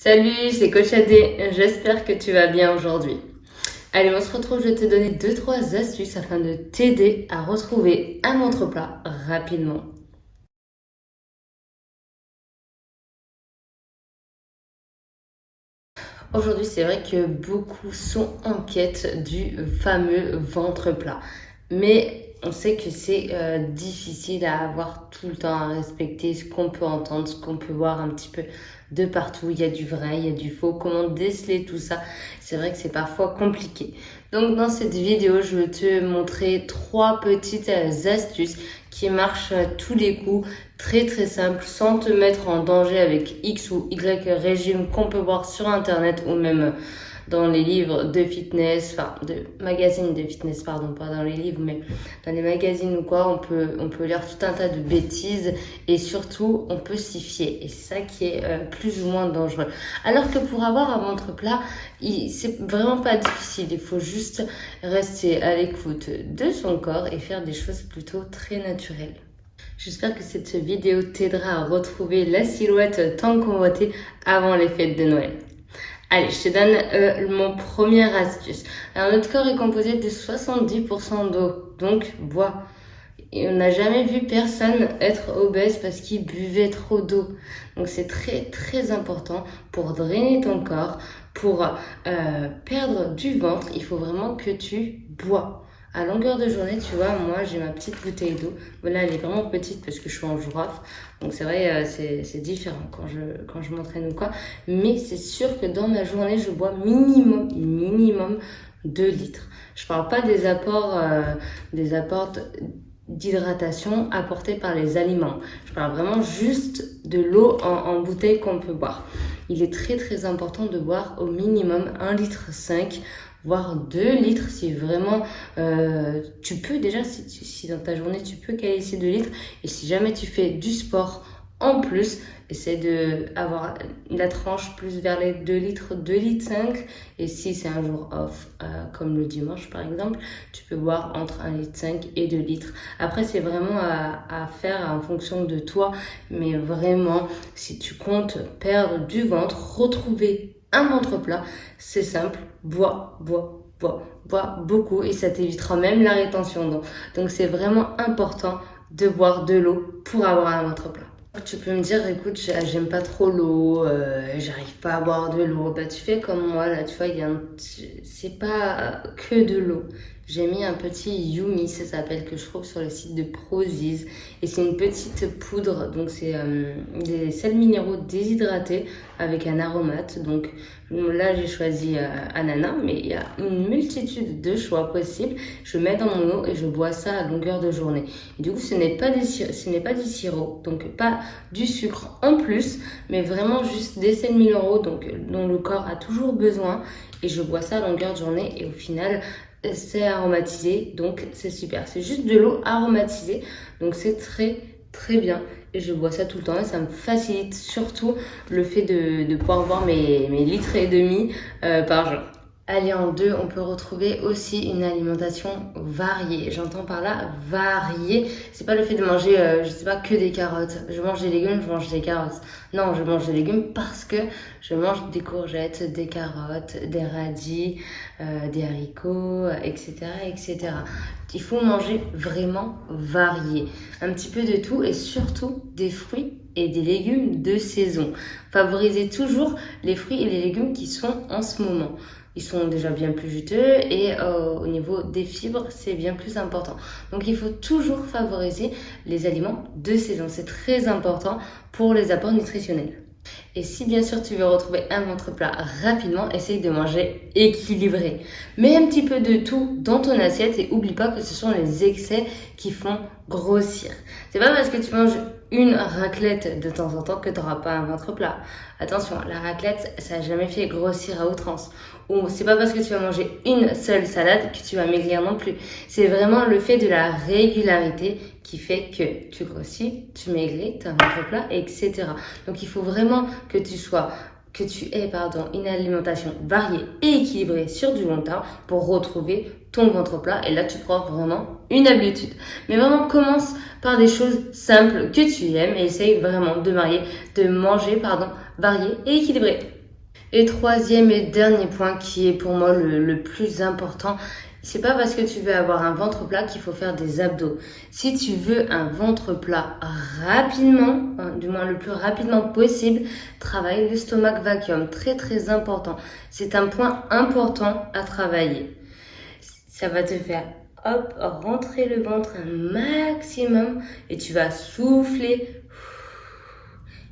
Salut, c'est Coach AD, j'espère que tu vas bien aujourd'hui. Allez, on se retrouve, je vais te donner 2-3 astuces afin de t'aider à retrouver un ventre plat rapidement. Aujourd'hui, c'est vrai que beaucoup sont en quête du fameux ventre plat. Mais on sait que c'est difficile à avoir tout le temps, à respecter ce qu'on peut entendre, ce qu'on peut voir un petit peu de partout. Il y a du vrai, il y a du faux. Comment déceler tout ça? C'est vrai que c'est parfois compliqué. Donc dans cette vidéo, je vais te montrer 3 petites astuces qui marchent à tous les coups, très très simple, sans te mettre en danger avec X ou Y régime qu'on peut voir sur internet ou même dans les livres de fitness, enfin de magazines de fitness, pardon, pas dans les livres, mais dans les magazines ou quoi, on peut lire tout un tas de bêtises et surtout on peut s'y fier et c'est ça qui est plus ou moins dangereux. Alors que pour avoir un ventre plat, c'est vraiment pas difficile, il faut juste rester à l'écoute de son corps et faire des choses plutôt très naturelles. J'espère que cette vidéo t'aidera à retrouver la silhouette tant convoitée avant les fêtes de Noël. Allez, je te donne mon première astuce. Alors, notre corps est composé de 70% d'eau, donc bois. Et on n'a jamais vu personne être obèse parce qu'il buvait trop d'eau. Donc c'est très très important pour drainer ton corps, pour perdre du ventre. Il faut vraiment que tu bois. À longueur de journée, tu vois, moi j'ai ma petite bouteille d'eau. Voilà, elle est vraiment petite parce que je suis en jour-off. Donc c'est vrai, c'est différent quand je m'entraîne ou quoi. Mais c'est sûr que dans ma journée, je bois minimum 2 litres. Je parle pas des apports d'hydratation apportée par les aliments. Je parle vraiment juste de l'eau en bouteille qu'on peut boire. Il est très très important de boire au minimum 1,5 litre, voire 2 litres si vraiment tu peux déjà, si dans ta journée tu peux caler ces 2 litres. Et si jamais tu fais du sport en plus, essaie de avoir la tranche plus vers les 2 litres, 2 litres 5. Et si c'est un jour off, comme le dimanche par exemple, tu peux boire entre 1,5 litre et 2 litres. Après, c'est vraiment à faire en fonction de toi. Mais vraiment, si tu comptes perdre du ventre, retrouver un ventre plat, c'est simple, bois beaucoup et ça t'évitera même la rétention d'eau. Donc c'est vraiment important de boire de l'eau pour avoir un ventre plat. Tu peux me dire, écoute, j'aime pas trop l'eau, j'arrive pas à boire de l'eau. Bah, tu fais comme moi, là, tu vois, c'est pas que de l'eau. J'ai mis un petit Yumi, ça s'appelle, que je trouve sur le site de Prozis. Et c'est une petite poudre, donc c'est des sels minéraux déshydratés avec un aromate. Donc là, j'ai choisi ananas, mais il y a une multitude de choix possibles. Je mets dans mon eau et je bois ça à longueur de journée. Et du coup, ce n'est pas du sirop, donc pas du sucre en plus, mais vraiment juste des sels minéraux donc, dont le corps a toujours besoin. Et je bois ça à longueur de journée et au final, c'est aromatisé, donc c'est super. C'est juste de l'eau aromatisée, donc c'est très très bien. Et je bois ça tout le temps et ça me facilite surtout le fait de pouvoir boire mes litres et demi par jour. Allez, en 2, on peut retrouver aussi une alimentation variée. J'entends par là variée. C'est pas le fait de manger, je sais pas, que des carottes. Je mange des légumes, je mange des carottes. Non, je mange des légumes parce que je mange des courgettes, des carottes, des radis, des haricots, etc., etc. Il faut manger vraiment varié. Un petit peu de tout et surtout des fruits et des légumes de saison. Favorisez toujours les fruits et les légumes qui sont en ce moment. Ils sont déjà bien plus juteux et au niveau des fibres, c'est bien plus important. Donc il faut toujours favoriser les aliments de saison. C'est très important pour les apports nutritionnels. Et si bien sûr tu veux retrouver un ventre plat rapidement, essaye de manger équilibré. Mets un petit peu de tout dans ton assiette et oublie pas que ce sont les excès qui font grossir. C'est pas parce que tu manges une raclette de temps en temps que tu n'auras pas un ventre plat. Attention, la raclette, ça n'a jamais fait grossir à outrance. Ou c'est pas parce que tu vas manger une seule salade que tu vas maigrir non plus. C'est vraiment le fait de la régularité qui fait que tu grossis, tu maigris, tu as un ventre plat, etc. Donc il faut vraiment que tu aies une alimentation variée et équilibrée sur du long terme pour retrouver ton ventre plat. Et là, tu prends vraiment une habitude. Mais vraiment, commence par des choses simples que tu aimes et essaye vraiment de manger varié et équilibré. Et troisième et dernier point qui est pour moi le plus important, c'est pas parce que tu veux avoir un ventre plat qu'il faut faire des abdos. Si tu veux un ventre plat rapidement, du moins le plus rapidement possible, travaille le stomach vacuum. Très très important. C'est un point important à travailler. Ça va te faire hop, rentrer le ventre un maximum et tu vas souffler.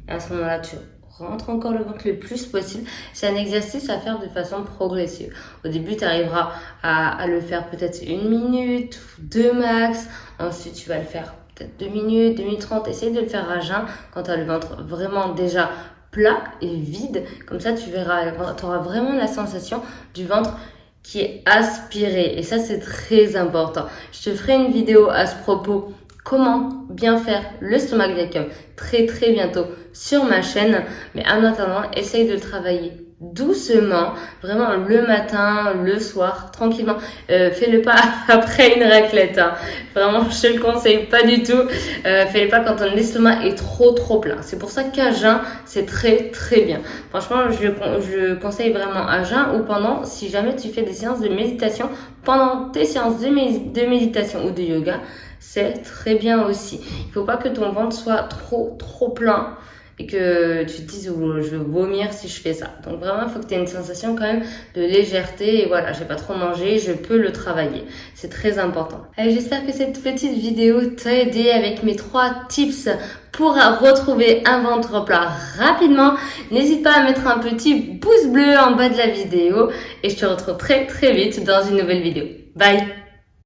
Et à ce moment-là, tu rentres encore le ventre le plus possible. C'est un exercice à faire de façon progressive. Au début, tu arriveras à le faire peut-être 1 minute, 2 max. Ensuite, tu vas le faire peut-être 2 minutes, 2 minutes 30. Essaye de le faire à jeun quand tu as le ventre vraiment déjà plat et vide. Comme ça, tu verras, tu auras vraiment la sensation du ventre qui est aspiré. Et ça, c'est très important. Je te ferai une vidéo à ce propos. Comment bien faire le stomach vacuum très très bientôt sur ma chaîne. Mais en attendant, essaye de le travailler doucement, vraiment le matin, le soir, tranquillement. Fais-le pas après une raclette. Hein. Vraiment, je te le conseille pas du tout. Fais-le pas quand ton estomac est trop plein. C'est pour ça qu'à jeun, c'est très très bien. Franchement, je conseille vraiment à jeun ou pendant, si jamais tu fais des séances de méditation, pendant tes séances de méditation ou de yoga, c'est très bien aussi. Il faut pas que ton ventre soit trop plein et que tu te dises oh, je veux vomir si je fais ça. Donc vraiment, il faut que tu aies une sensation quand même de légèreté et voilà, j'ai pas trop mangé, je peux le travailler. C'est très important. Allez, j'espère que cette petite vidéo t'a aidé avec mes 3 tips pour retrouver un ventre plat rapidement. N'hésite pas à mettre un petit pouce bleu en bas de la vidéo et je te retrouve très très vite dans une nouvelle vidéo. Bye!